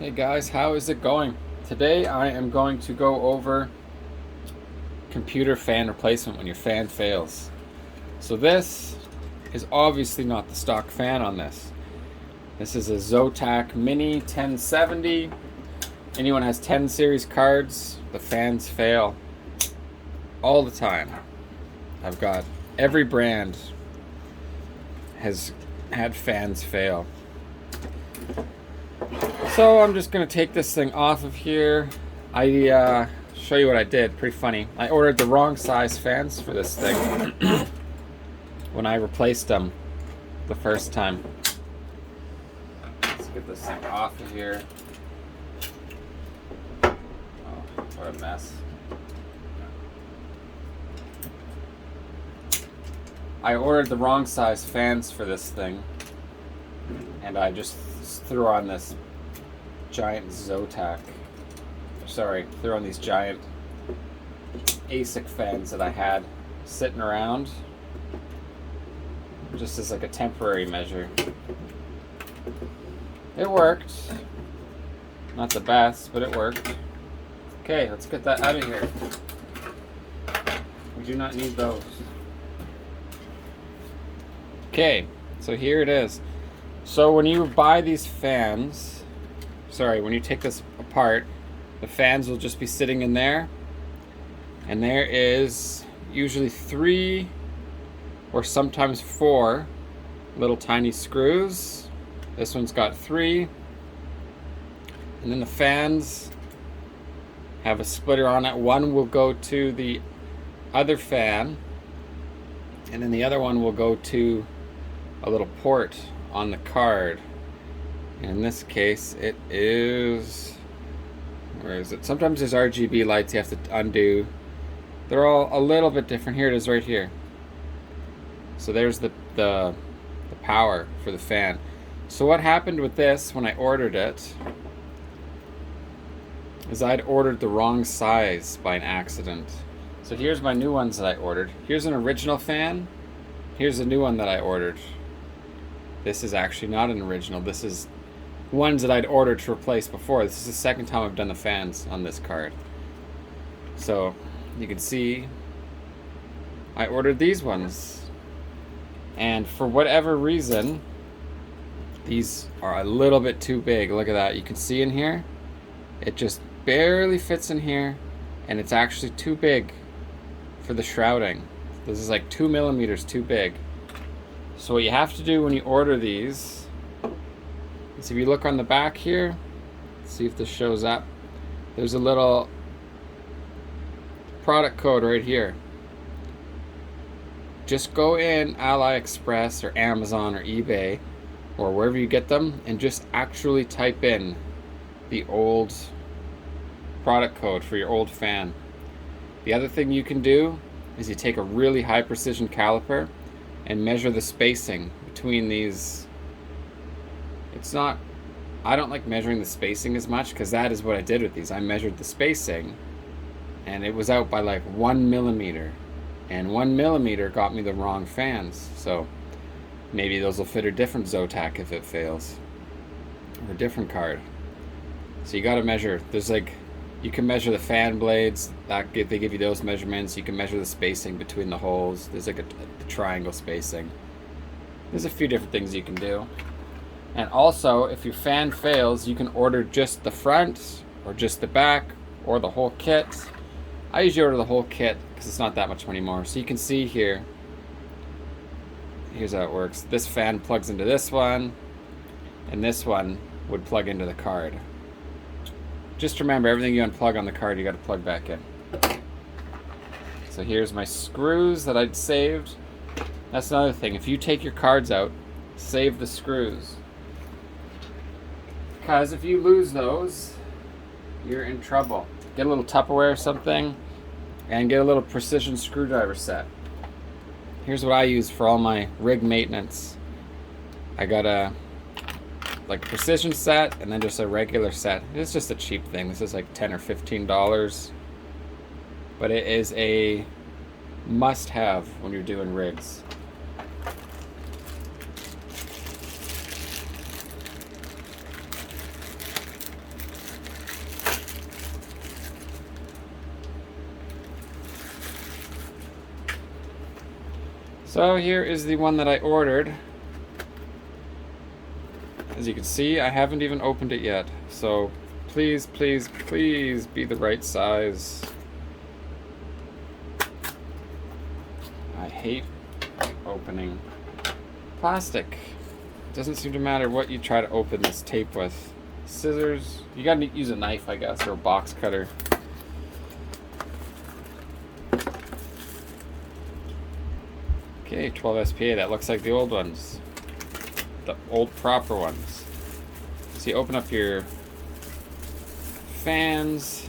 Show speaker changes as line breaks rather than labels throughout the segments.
Hey guys, how is it going? Today I am going to go over computer fan replacement when your fan fails. So this is obviously not the stock fan on this. This is a Zotac Mini 1070. Anyone has 10 series cards, the fans fail all the time. I've got every brand has had fans fail. So I'm just gonna take this thing off of here. I show you what I did. Pretty funny. I ordered the wrong size fans for this thing when I replaced them the first time. Let's get this thing off of here. Oh, what a mess. I ordered the wrong size fans for this thing, and I just threw on this giant Zotac. Sorry, threw on these giant ASIC fans that I had sitting around just as like a temporary measure. It worked. Not the best, but it worked. Okay, let's get that out of here. We do not need those. Okay, so here it is. So when you buy these fans, when you take this apart, the fans will just be sitting in there, and there is usually 3 or sometimes 4 little tiny screws. This one's got 3, and then the fans have a splitter on it. One will go to the other fan, and then the other one will go to a little port on the card. In this case, it is, where is it? Sometimes there's RGB lights you have to undo. They're all a little bit different. Here it is right here. So there's the power for the fan. So what happened with this when I ordered it is I'd ordered the wrong size by an accident. So here's my new ones that I ordered. Here's an original fan. Here's a new one that I ordered. This is actually not an original. This is ones that I'd ordered to replace before. This is the second time I've done the fans on this card. So you can see I ordered these ones, and for whatever reason these are a little bit too big. Look at that. You can see in here it just barely fits in here, and it's actually too big for the shrouding. This is like 2 millimeters too big. So what you have to do when you order these is, if you look on the back here, see if this shows up, there's a little product code right here. Just go in AliExpress or Amazon or eBay or wherever you get them, and just actually type in the old product code for your old fan. The other thing you can do is you take a really high precision caliper and measure the spacing between these. I don't like measuring the spacing as much, because that is what I did with these. I measured the spacing and it was out by like 1 millimeter, and 1 millimeter got me the wrong fans. So maybe those will fit a different Zotac if it fails, or a different card. So you got to measure. There's like, you can measure the fan blades, they give you those measurements. You can measure the spacing between the holes. There's like a triangle spacing. There's a few different things you can do. And also, if your fan fails, you can order just the front or just the back or the whole kit. I usually order the whole kit because it's not that much money more. So you can see here, here's how it works. This fan plugs into this one, and this one would plug into the card. Just remember, everything you unplug on the card, you got to plug back in. So here's my screws that I'd saved. That's another thing. If you take your cards out, save the screws, because if you lose those, you're in trouble. Get a little Tupperware or something, and get a little precision screwdriver set. Here's what I use for all my rig maintenance. I got a precision set, and then just a regular set. It's just a cheap thing. This is like $10 or $15, but it is a must-have when you're doing rigs. So here is the one that I ordered. As you can see, I haven't even opened it yet. So please, please, please be the right size. I hate opening plastic. It doesn't seem to matter what you try to open this tape with. Scissors, you gotta use a knife, I guess, or a box cutter. Okay, 12 SPA, that looks like the old ones. The old proper ones. So you open up your fans.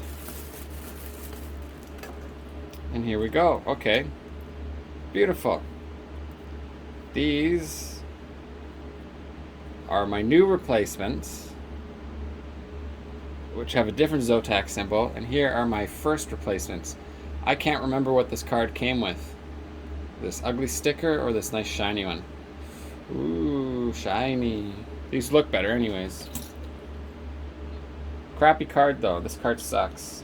And here we go. Okay. Beautiful. These are my new replacements, which have a different Zotac symbol. And here are my first replacements. I can't remember what this card came with. This ugly sticker or this nice shiny one. Ooh, shiny. These look better anyways. Crappy card though. This card sucks.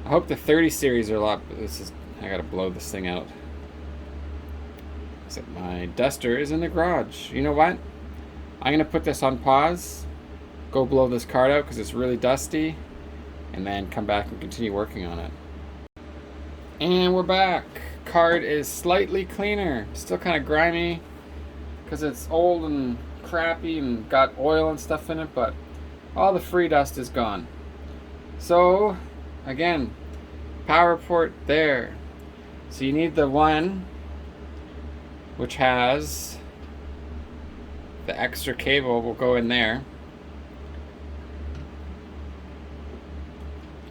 I hope the 30 series are a lot. I gotta blow this thing out. Except my duster is in the garage. You know what? I'm gonna put this on pause. Go blow this card out because it's really dusty. And then come back and continue working on it. And we're back. Card is slightly cleaner. Still kind of grimy because it's old and crappy and got oil and stuff in it, but all the free dust is gone. So, again, power port there. So you need the one which has the extra cable will go in there.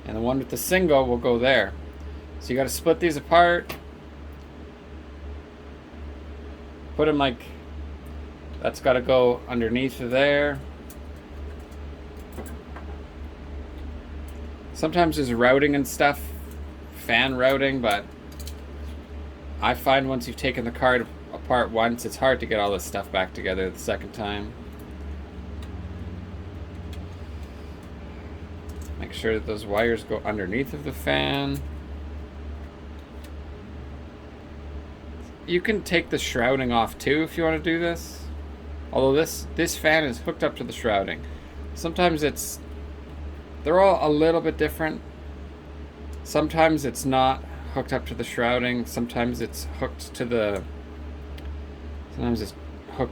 And the one with the single will go there. So you got to split these apart. Put them like, that's got to go underneath of there. Sometimes there's routing and stuff, fan routing, but I find once you've taken the card apart once, it's hard to get all this stuff back together the second time. Make sure that those wires go underneath of the fan. You can take the shrouding off too if you want to do this. Although this fan is hooked up to the shrouding. Sometimes they're all a little bit different. Sometimes it's not hooked up to the shrouding. Sometimes it's hooked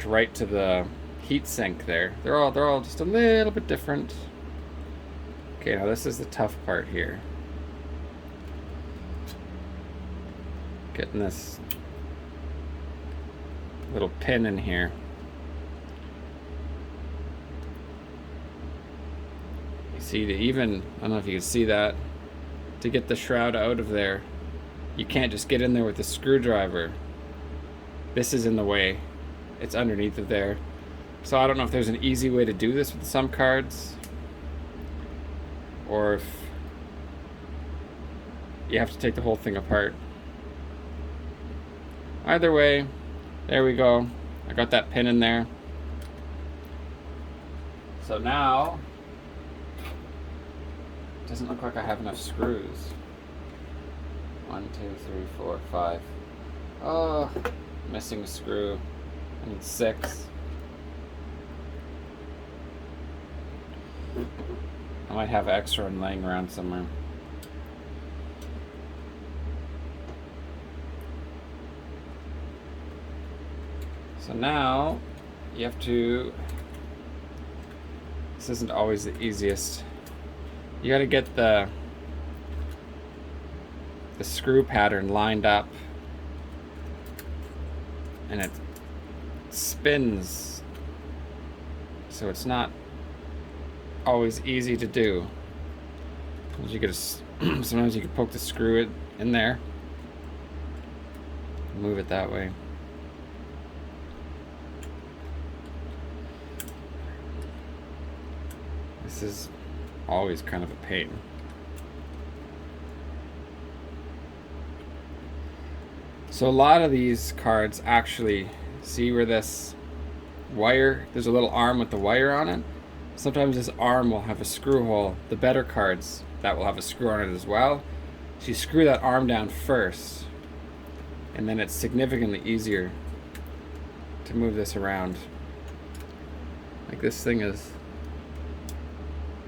right to the heat sink there. They're all just a little bit different. Okay, now this is the tough part here. Getting this little pin in here. You see, I don't know if you can see that, to get the shroud out of there, you can't just get in there with a screwdriver. This is in the way. It's underneath of there. So I don't know if there's an easy way to do this with some cards, or if you have to take the whole thing apart. Either way, there we go. I got that pin in there. So now, it doesn't look like I have enough screws. 1, 2, 3, 4, 5. Oh, missing a screw. I need 6. I might have extra one laying around somewhere. So now you have to, this isn't always the easiest. You got to get the screw pattern lined up, and it spins, so it's not always easy to do. Sometimes you can poke the screw in there, move it that way. This is always kind of a pain. So a lot of these cards actually, see where this wire, there's a little arm with the wire on it. Sometimes this arm will have a screw hole. The better cards, that will have a screw on it as well. So you screw that arm down first, And then it's significantly easier to move this around. Like, this thing is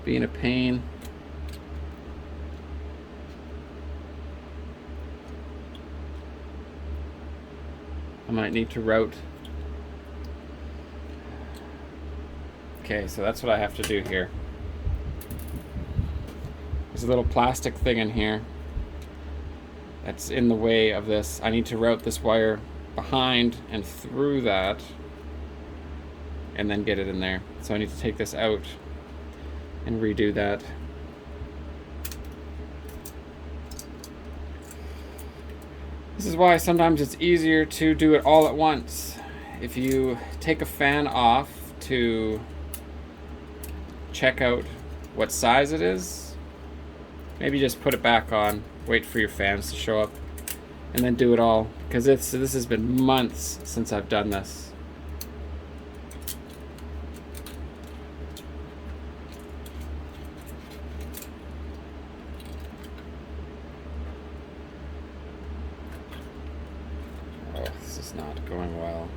being a pain. I might need to route. Okay, so that's what I have to do here. There's a little plastic thing in here that's in the way of this. I need to route this wire behind and through that and then get it in there. So I need to take this out and redo that. This is why sometimes it's easier to do it all at once. If you take a fan off to check out what size it is, maybe just put it back on, wait for your fans to show up, and then do it all. Because this has been months since I've done this. This is not going well.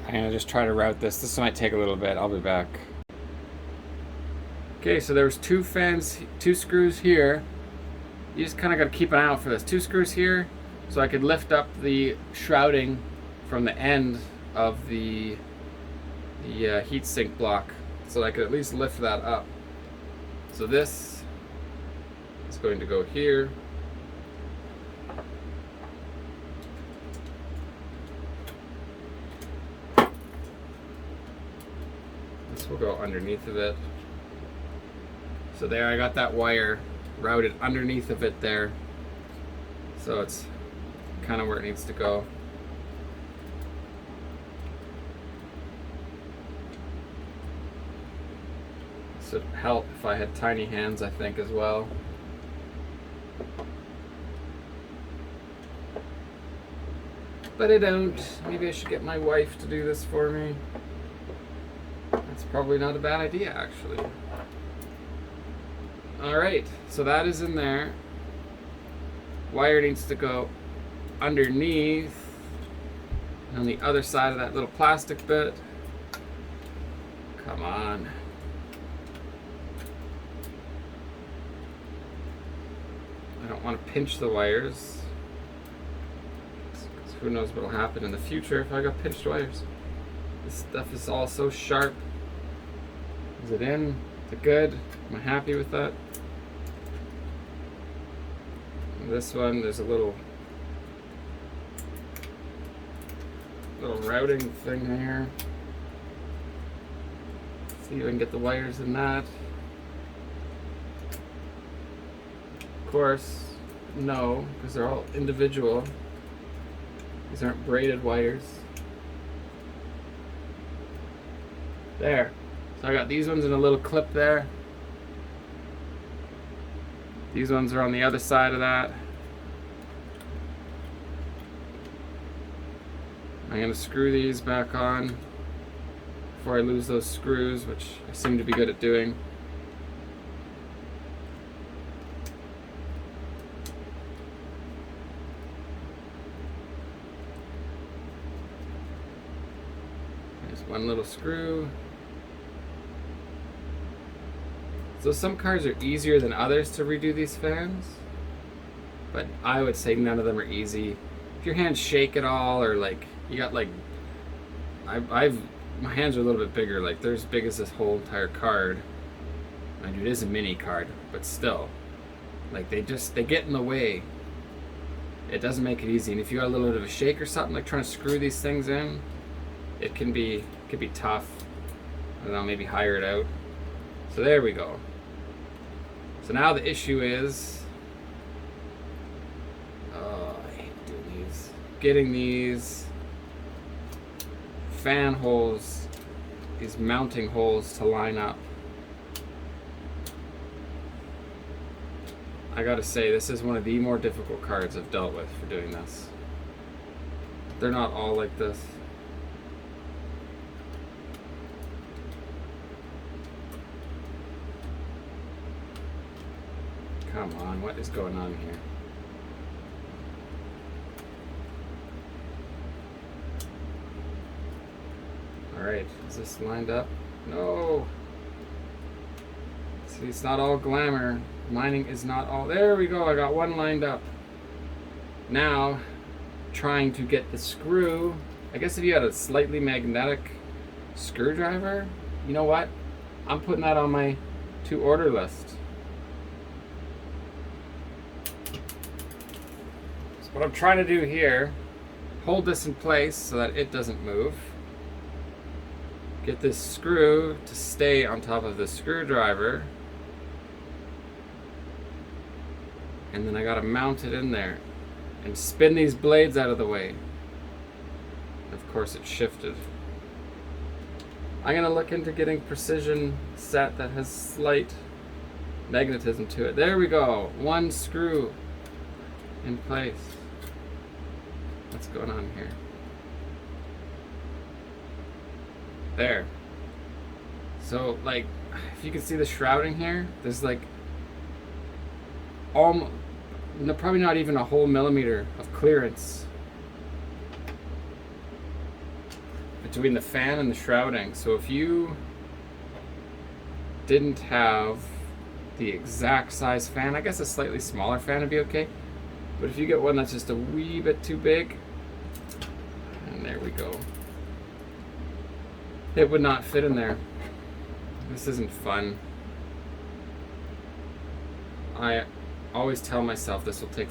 I'm gonna just try to route this. This might take a little bit. I'll be back. Okay, so there was two fans, two screws here. You just kind of got to keep an eye out for this. Two screws here, so I could lift up the shrouding from the end of the heat sink block, so I could at least lift that up. So this is going to go here. This will go underneath of it. So there, I got that wire routed underneath of it there. So it's kind of where it needs to go. This would help if I had tiny hands, I think, as well. But I don't. Maybe I should get my wife to do this for me. That's probably not a bad idea, actually. Alright, so that is in there. Wire needs to go underneath on the other side of that little plastic bit. Come on. I don't want to pinch the wires, because who knows what will happen in the future if I got pinched wires. This stuff is all so sharp. Is it in? Is it good? Am I happy with that? And this one, there's a little routing thing here. See if I can get the wires in that. Of course, no, because they're all individual. These aren't braided wires. There. So I got these ones in a little clip there. These ones are on the other side of that. I'm going to screw these back on before I lose those screws, which I seem to be good at doing. There's one little screw. So some cars are easier than others to redo these fans, but I would say none of them are easy. If your hands shake at all, or like you got like, my hands are a little bit bigger, like they're as big as this whole entire card. Mind you, it is a mini card, but still, like they get in the way. It doesn't make it easy, and if you got a little bit of a shake or something, like trying to screw these things in, it can be tough. I don't know, maybe hire it out. So there we go. So now the issue is, I hate doing these, getting these fan holes, these mounting holes to line up. I gotta say, this is one of the more difficult cards I've dealt with for doing this. They're not all like this. Come on, what is going on here? Alright, is this lined up? No! See, it's not all glamour. Mining is not all... There we go, I got one lined up. Now, trying to get the screw... I guess if you had a slightly magnetic screwdriver, you know what? I'm putting that on my to-order list. So what I'm trying to do here, hold this in place so that it doesn't move. Get this screw to stay on top of the screwdriver. And then I gotta mount it in there and spin these blades out of the way. Of course it shifted. I'm gonna look into getting precision set that has slight magnetism to it. There we go. One screw in place. What's going on here? There. So, like, if you can see the shrouding here, there's like almost, probably not even a whole millimeter of clearance between the fan and the shrouding. So if you didn't have the exact size fan, I guess a slightly smaller fan would be okay. But if you get one that's just a wee bit too big, and there we go. It would not fit in there. This isn't fun. I always tell myself this will take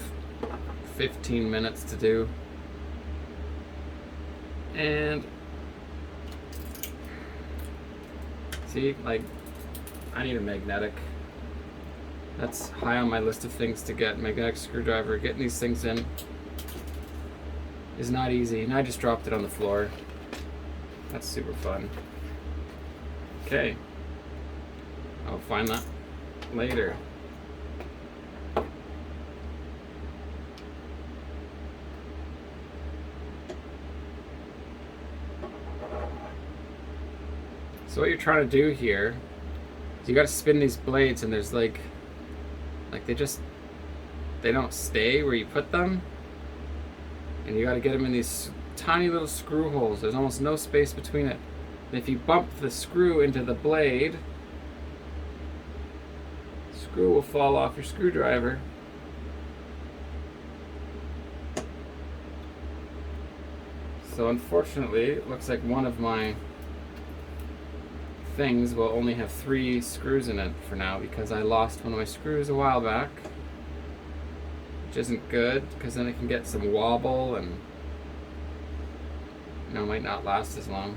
15 minutes to do. And see, like, I need a magnetic. That's high on my list of things to get. Magnetic screwdriver. Getting these things in is not easy. And I just dropped it on the floor. That's super fun. Okay. I'll find that later. So what you're trying to do here is you got to spin these blades, and there's like they don't stay where you put them, and you got to get them in these tiny little screw holes. There's almost no space between it. And if you bump the screw into the blade, the screw will fall off your screwdriver. So unfortunately, it looks like one of my things will only have 3 screws in it for now, because I lost one of my screws a while back, which isn't good, because then it can get some wobble and, you know, might not last as long.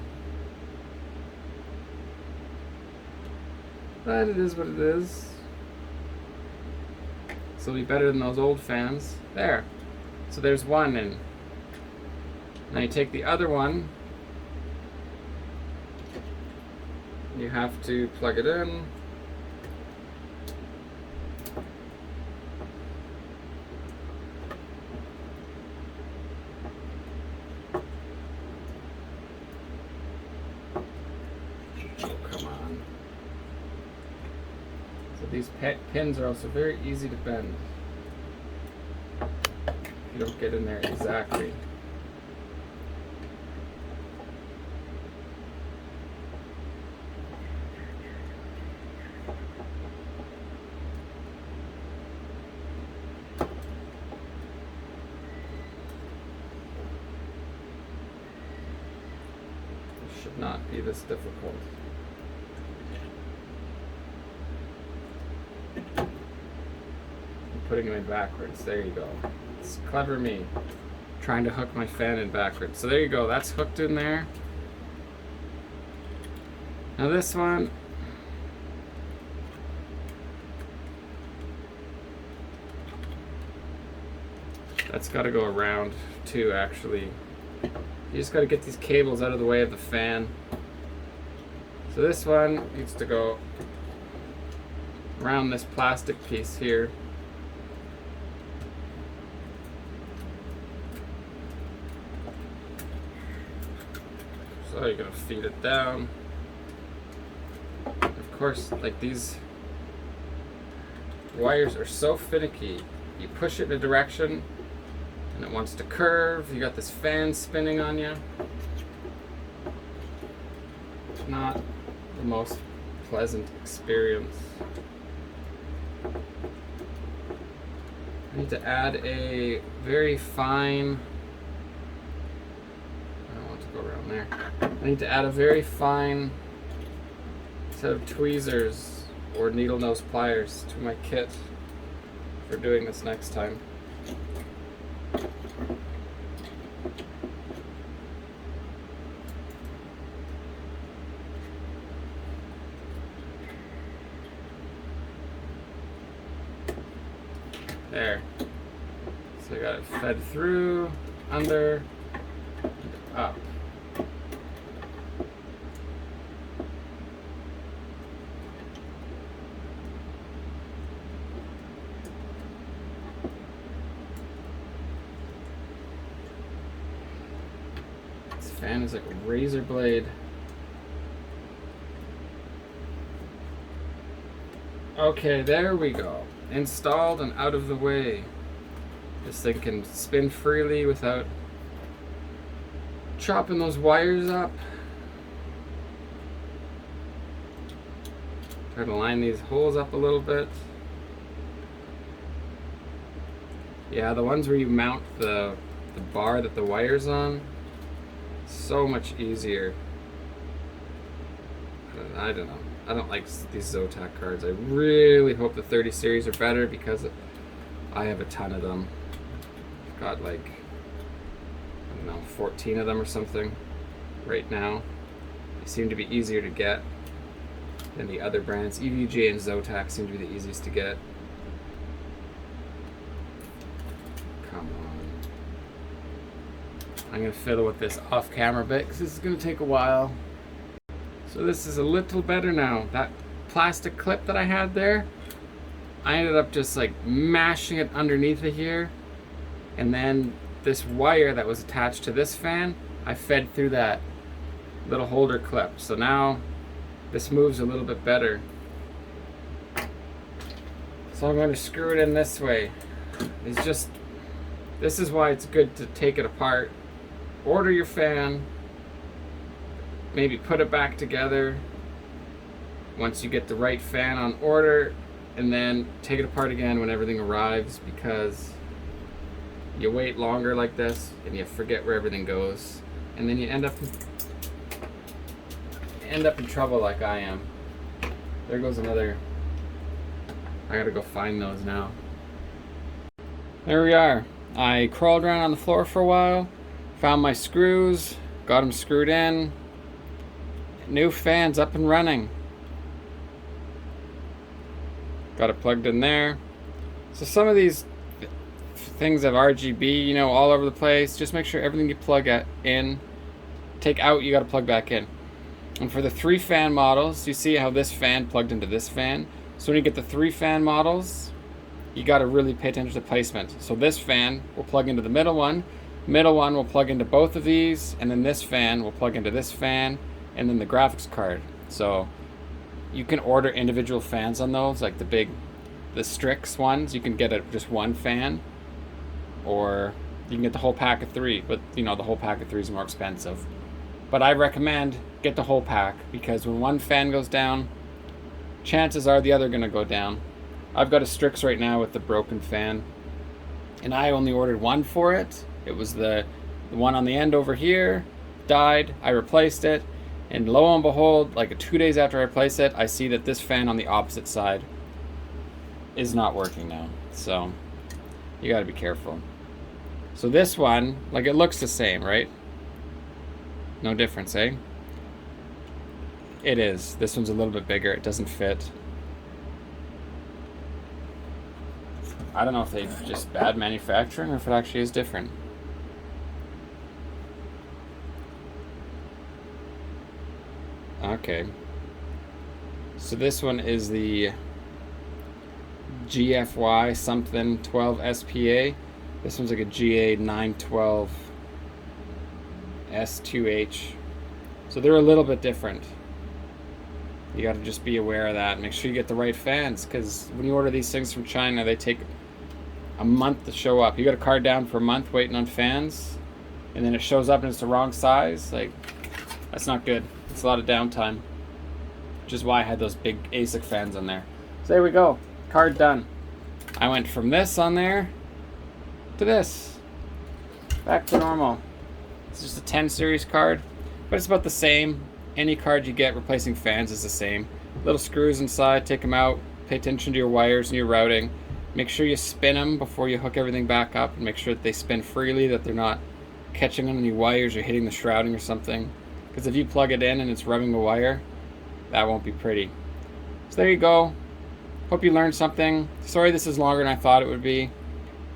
But it is what it is. So it'll be better than those old fans. There. So there's one, and now you take the other one. You have to plug it in. Oh, come on. So these pins are also very easy to bend. You don't get in there exactly. Should not be this difficult. I'm putting them in backwards. There you go. It's clever me. Trying to hook my fan in backwards. So there you go. That's hooked in there. Now this one, that's got to go around too, actually. You just got to get these cables out of the way of the fan. So this one needs to go around this plastic piece here. So you're gonna feed it down. Of course, like these wires are so finicky. You push it in a direction and it wants to curve. You got this fan spinning on you. It's not the most pleasant experience. I need to add a very fine, I don't want to go around there. I need to add a very fine set of tweezers or needle nose pliers to my kit for doing this next time. There. So I got it fed through, under, and up. This fan is like a razor blade. Okay, there we go. Installed and out of the way. This thing can spin freely without chopping those wires up. Try to line these holes up a little bit. Yeah, the ones where you mount the bar that the wire's on, so much easier. I don't know. I don't like these Zotac cards. I really hope the 30 series are better because I have a ton of them. I've got like, I don't know, 14 of them or something right now. They seem to be easier to get than the other brands. EVGA and Zotac seem to be the easiest to get. Come on. I'm going to fiddle with this off camera bit because this is going to take a while. So this is a little better now. That plastic clip that I had there, I ended up just like mashing it underneath of here. And then this wire that was attached to this fan, I fed through that little holder clip. So now this moves a little bit better. So I'm going to screw it in this way. This is why it's good to take it apart. Order your fan. Maybe put it back together once you get the right fan on order, and then take it apart again when everything arrives, because you wait longer like this and you forget where everything goes, and then you end up in trouble like I am. There goes another. I gotta go find those now. There we are. I crawled around on the floor for a while, found my screws, got them screwed in. New fan's up and running. Got it plugged in there. So some of these things have RGB, you know, all over the place. Just make sure everything you plug in, take out, you got to plug back in. And for the 3 fan models, you see how this fan plugged into this fan. So when you get the 3 fan models, you got to really pay attention to placement. So this fan will plug into the middle one will plug into both of these, and then this fan will plug into this fan, and then the graphics card. So you can order individual fans on those, like the Strix ones. You can get just one fan, or you can get the whole pack of 3, but you know, the whole pack of 3 is more expensive. But I recommend get the whole pack, because when one fan goes down, chances are the other gonna go down. I've got a Strix right now with the broken fan, and I only ordered one for it. It was the one on the end over here died. I replaced it. And lo and behold, like 2 days after I replace it, I see that this fan on the opposite side is not working now. So you got to be careful. So this one, like, it looks the same, right? No difference, eh? It is. This one's a little bit bigger. It doesn't fit. I don't know if they just bad manufacturing or if it actually is different. Okay. So this one is the GFY something 12 SPA. This one's like a GA 912 S2H. So they're a little bit different. You got to just be aware of that. Make sure you get the right fans, because when you order these things from China, they take a month to show up. You got a card down for a month waiting on fans, and then it shows up and it's the wrong size. Like, that's not good. It's a lot of downtime, which is why I had those big ASIC fans on there. So there we go. Card done. I went from this on there to this. Back to normal. It's just a 10 series card, but it's about the same. Any card you get replacing fans is the same. Little screws inside, take them out, pay attention to your wires and your routing. Make sure you spin them before you hook everything back up, and make sure that they spin freely, that they're not catching on any wires or hitting the shrouding or something. Because if you plug it in and it's rubbing the wire, that won't be pretty. So there you go. Hope you learned something. Sorry this is longer than I thought it would be.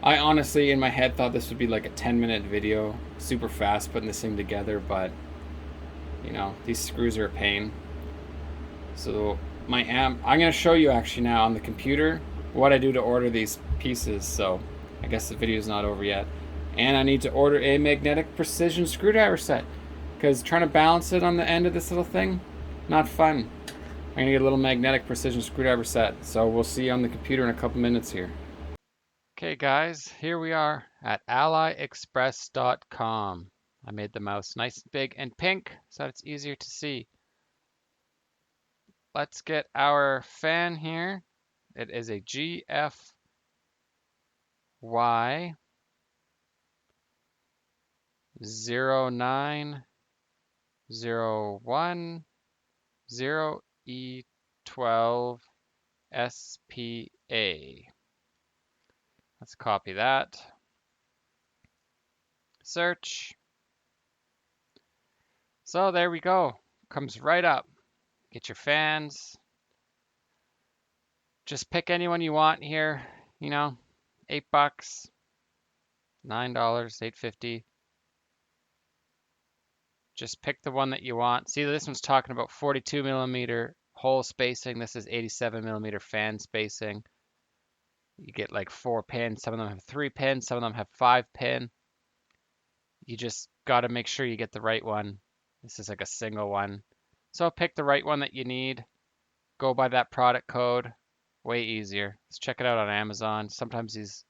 I honestly, in my head, thought this would be like a 10-minute video, super fast putting this thing together, but you know, these screws are a pain. So my amp, I'm going to show you actually now on the computer what I do to order these pieces. So I guess the video is not over yet. And I need to order a magnetic precision screwdriver set, because trying to balance it on the end of this little thing, not fun. I'm going to get a little magnetic precision screwdriver set. So we'll see you on the computer in a couple minutes here. Okay guys, here we are at AliExpress.com. I made the mouse nice, big, and pink so that it's easier to see. Let's get our fan here. It is a GFY 09010E12 SPA. Let's copy that. Search. So there we go. Comes right up. Get your fans. Just pick anyone you want here. You know, $8, $9, $8.50. Just pick the one that you want. See, this one's talking about 42 millimeter hole spacing. This is 87 millimeter fan spacing. You get like 4 pins. Some of them have 3 pins. Some of them have 5 pin. You just got to make sure you get the right one. This is like a single one. So pick the right one that you need. Go by that product code. Way easier. Let's check it out on Amazon. Sometimes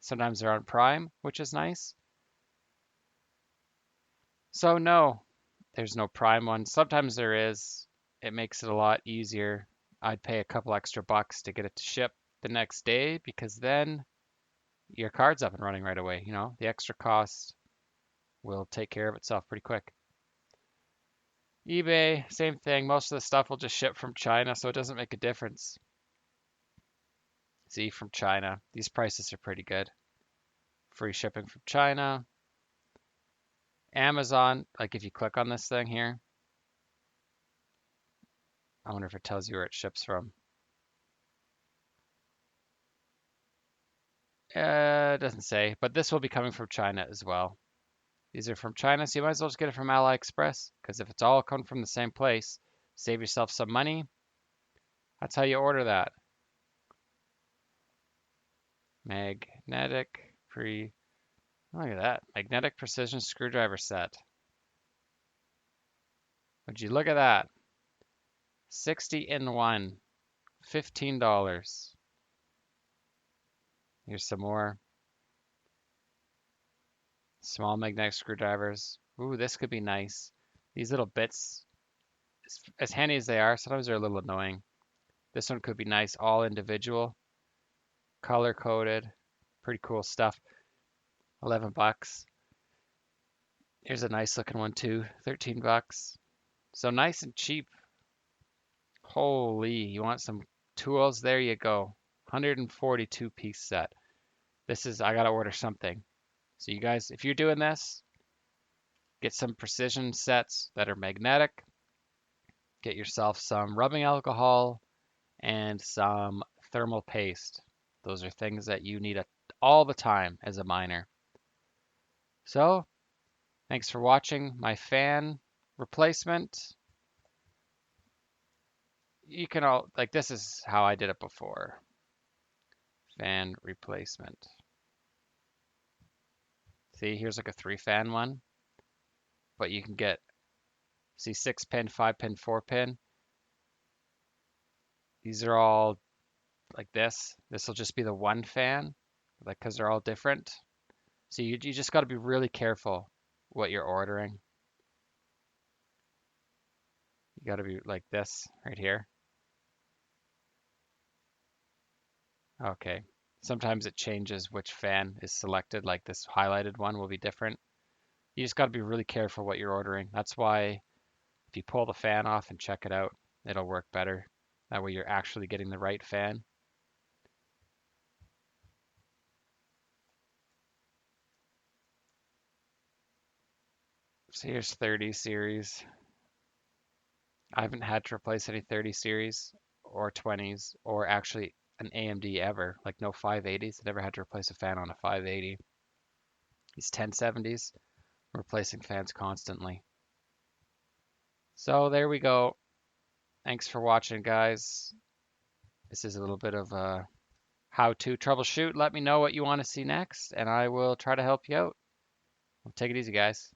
they're on Prime, which is nice. So no, there's no Prime one. Sometimes there is. It makes it a lot easier. I'd pay a couple extra bucks to get it to ship the next day, because then your card's up and running right away. You know, the extra cost will take care of itself pretty quick. eBay, same thing. Most of the stuff will just ship from China, so it doesn't make a difference. See, from China. These prices are pretty good. Free shipping from China. Amazon, like if you click on this thing here, I wonder if it tells you where it ships from. It doesn't say, but this will be coming from China as well. These are from China, so you might as well just get it from AliExpress, because if it's all coming from the same place, save yourself some money. That's how you order that. Magnetic look at that. Magnetic precision screwdriver set. Would you look at that? 60 in one. $15. Here's some more. Small magnetic screwdrivers. Ooh, this could be nice. These little bits, as handy as they are, sometimes they're a little annoying. This one could be nice, all individual, color coded, pretty cool stuff. 11 bucks. Here's a nice looking one too, 13 bucks. So nice and cheap. Holy, you want some tools? There you go. 142 piece set. I gotta order something. So you guys, if you're doing this, get some precision sets that are magnetic. Get yourself some rubbing alcohol and some thermal paste. Those are things that you need all the time as a miner. So, thanks for watching my fan replacement. You can all, like, this is how I did it before. Fan replacement. See, here's like a 3 fan one, but you can get See 6 pin, 5 pin, 4 pin. These are all like this. This will just be the one fan, like because they're all different. So you just got to be really careful what you're ordering. You got to be like this right here. Okay. Sometimes it changes which fan is selected, like this highlighted one will be different. You just got to be really careful what you're ordering. That's why if you pull the fan off and check it out, it'll work better. That way you're actually getting the right fan. So here's 30 series. I haven't had to replace any 30 series or 20s or actually an AMD ever. Like no 580s. I never had to replace a fan on a 580. These 1070s, replacing fans constantly. So there we go. Thanks for watching, guys. This is a little bit of a how-to troubleshoot. Let me know what you want to see next, and I will try to help you out. Take it easy, guys.